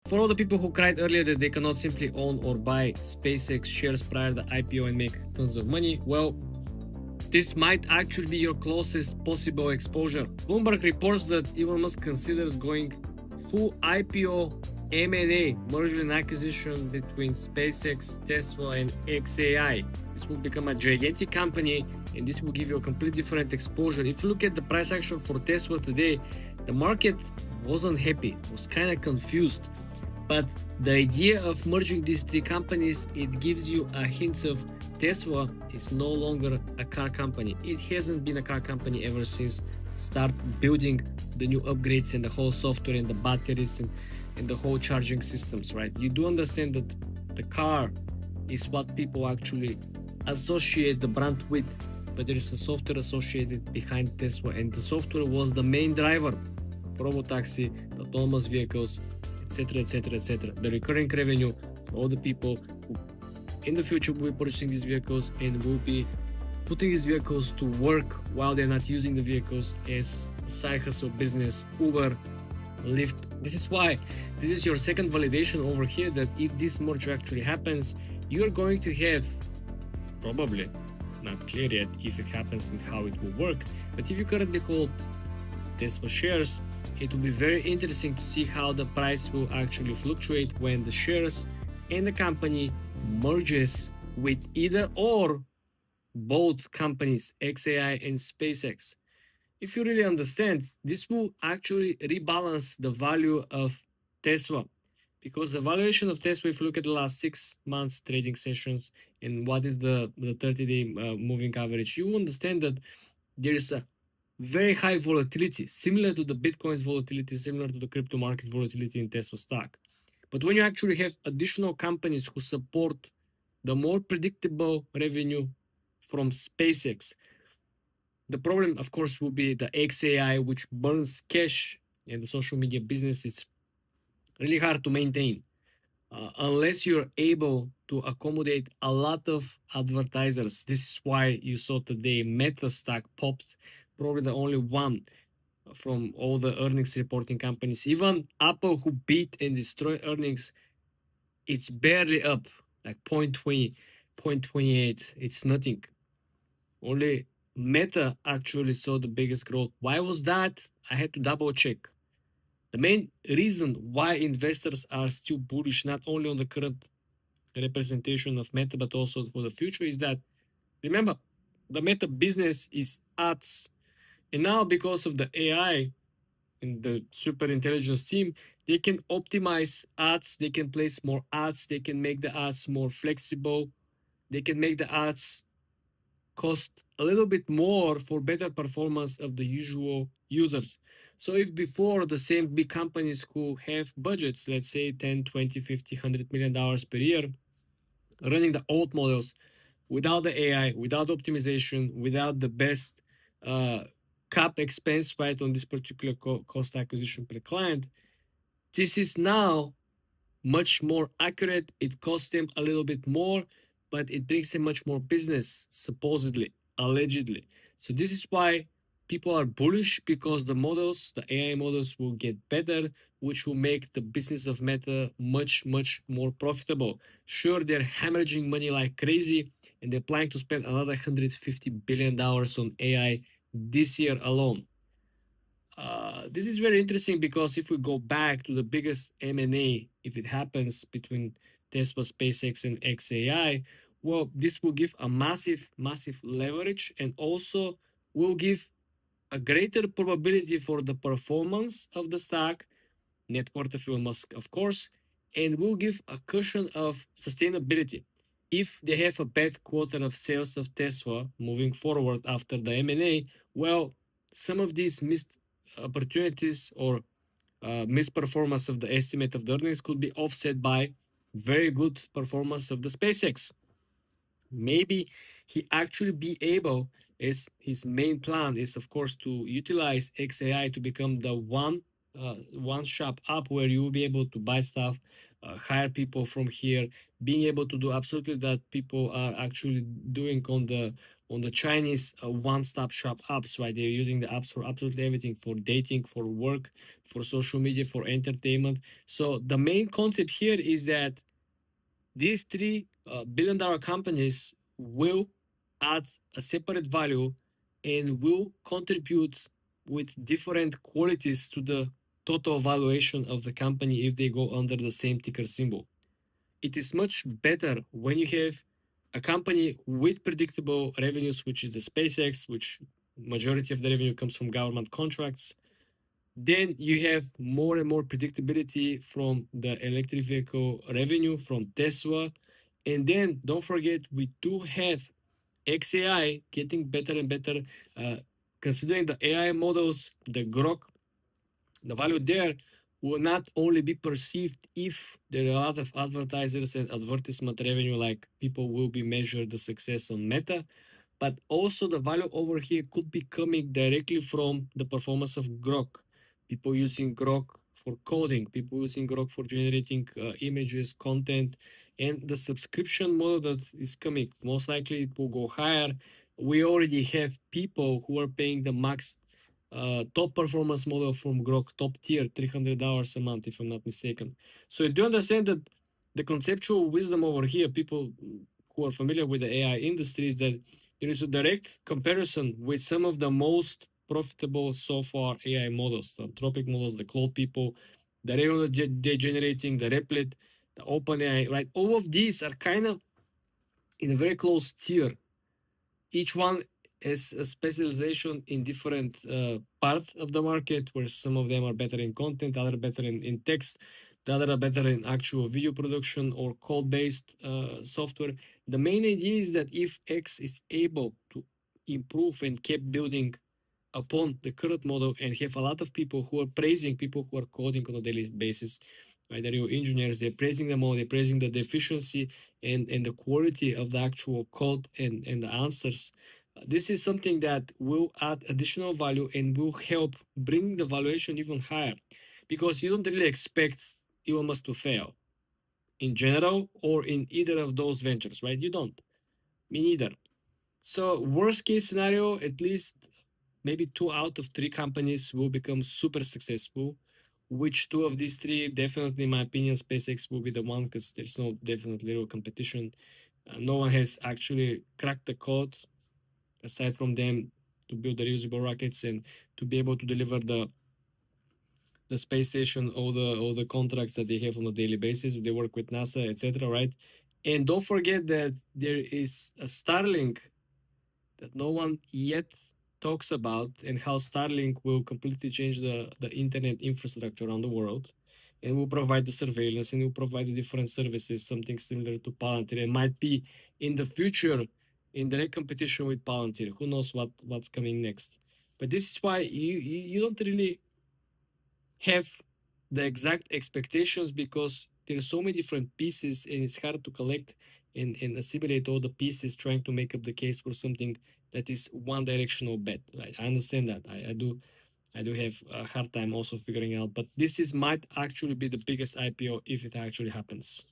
For all the people who cried earlier that they cannot simply own or buy SpaceX shares prior to the IPO and make tons of money, well, this might actually be your closest possible exposure. Bloomberg reports that Elon Musk considers going full IPO M&A, merger and acquisition between SpaceX, Tesla, and XAI. This will become a gigantic company, and this will give you a completely different exposure. If you look at the price action for Tesla today, the market wasn't happy, was kind of confused. But the idea of merging these three companies, it gives you a hint of Tesla is no longer a car company. It hasn't been a car company ever since start building the new upgrades and the whole software and the batteries and the whole charging systems, right? You do understand that the car is what people actually associate the brand with, but there is a software associated behind Tesla, and the software was the main driver for robotaxi, the autonomous vehicles, etc., etc., etc. The recurring revenue for all the people who in the future will be purchasing these vehicles and will be putting these vehicles to work while they're not using the vehicles as a side hustle business, Uber, Lyft. This is why this is your second validation over here that if this merger actually happens, you're going to have probably not clear yet if it happens and how it will work. But if you currently hold Tesla shares, it will be very interesting to see how the price will actually fluctuate when the shares and the company merges with either or both companies, XAI and SpaceX. If you really understand, this will actually rebalance the value of Tesla, because the valuation of Tesla, if you look at the last 6 months trading sessions and what is the 30-day moving average, you will understand that there is a very high volatility, similar to the Bitcoin's volatility, similar to the crypto market volatility in Tesla stock. But when you actually have additional companies who support the more predictable revenue from SpaceX, the problem, of course, will be the XAI, which burns cash, and the social media business is really hard to maintain unless you're able to accommodate a lot of advertisers. This is why you saw today Meta stock popped, probably the only one from all the earnings reporting companies. Even Apple, who beat and destroyed earnings, it's barely up, like 0.20, 0.28. It's nothing. Only Meta actually saw the biggest growth. Why was that? I had to double check. The main reason why investors are still bullish, not only on the current representation of Meta, but also for the future, is that, remember, the Meta business is ads. And now, because of the AI and the super intelligence team, they can optimize ads, they can place more ads, they can make the ads more flexible, they can make the ads cost a little bit more for better performance of the usual users. So if before the same big companies who have budgets, let's say 10, 20, 50, $100 million per year, running the old models without the AI, without optimization, without the best uh, cap expense right on this particular cost acquisition per client, this is now much more accurate. It costs them a little bit more, but it brings them much more business, supposedly, allegedly. So this is why people are bullish, because the models, the AI models, will get better, which will make the business of Meta much, much more profitable. Sure, they're hemorrhaging money like crazy, and they're planning to spend another $150 billion on AI this year alone. This is very interesting, because if we go back to the biggest M&A, if it happens between Tesla, SpaceX, and XAI, well, this will give a massive, massive leverage, and also will give a greater probability for the performance of the stock, net worth of Elon Musk, of course, and will give a cushion of sustainability. If they have a bad quarter of sales of Tesla moving forward after the M&A, well, some of these missed opportunities or misperformance of the estimate of the earnings could be offset by very good performance of the SpaceX. Maybe he actually be able, as his main plan is, of course, to utilize XAI to become the one shop up where you will be able to buy stuff, hire people from here, being able to do absolutely that people are actually doing on the Chinese one-stop shop apps, right? They're using the apps for absolutely everything, for dating, for work, for social media, for entertainment. So the main concept here is that these three billion-dollar companies will add a separate value and will contribute with different qualities to the total valuation of the company if they go under the same ticker symbol. It is much better when you have a company with predictable revenues, which is the SpaceX, which majority of the revenue comes from government contracts. Then you have more and more predictability from the electric vehicle revenue from Tesla. And then don't forget, we do have XAI getting better and better. Considering the AI models, the Grok, the value there will not only be perceived if there are a lot of advertisers and advertisement revenue, like people will be measured the success on Meta, but also the value over here could be coming directly from the performance of Grok. People using Grok for coding, people using Grok for generating images, content, and the subscription model that is coming. Most likely it will go higher. We already have people who are paying the max top performance model from Grok, top tier, $300 a month, if I'm not mistaken. So you do understand that the conceptual wisdom over here, people who are familiar with the AI industry, is that there is a direct comparison with some of the most profitable so far AI models, the Anthropic models, the Claude people, the revenue they're generating, the Replit, the OpenAI, right? All of these are kind of in a very close tier. Each one has a specialization in different part of the market, where some of them are better in content, other better in text, the other are better in actual video production or code-based software. The main idea is that if X is able to improve and keep building upon the current model and have a lot of people who are praising people who are coding on a daily basis, right? They're your engineers, they're praising them all, they're praising the efficiency and the quality of the actual code and the answers. This is something that will add additional value and will help bring the valuation even higher, because you don't really expect Elon Musk to fail in general or in either of those ventures, right? You don't. Me neither. So worst case scenario, at least maybe two out of three companies will become super successful. Which two of these three? Definitely, in my opinion, SpaceX will be the one, because there's no definitely real competition. No one has actually cracked the code aside from them to build the reusable rockets and to be able to deliver the space station, all the contracts that they have on a daily basis. They work with NASA, etc. Right? And don't forget that there is a Starlink that no one yet talks about, and how Starlink will completely change the internet infrastructure around the world, and will provide the surveillance and will provide the different services, something similar to Palantir. It might be in the future in direct competition with Palantir. Who knows what's coming next? But this is why you don't really have the exact expectations, because there are so many different pieces and it's hard to collect and assimilate all the pieces trying to make up the case for something that is one directional bet, right? I understand that. I do have a hard time also figuring out, but this is might actually be the biggest IPO if it actually happens.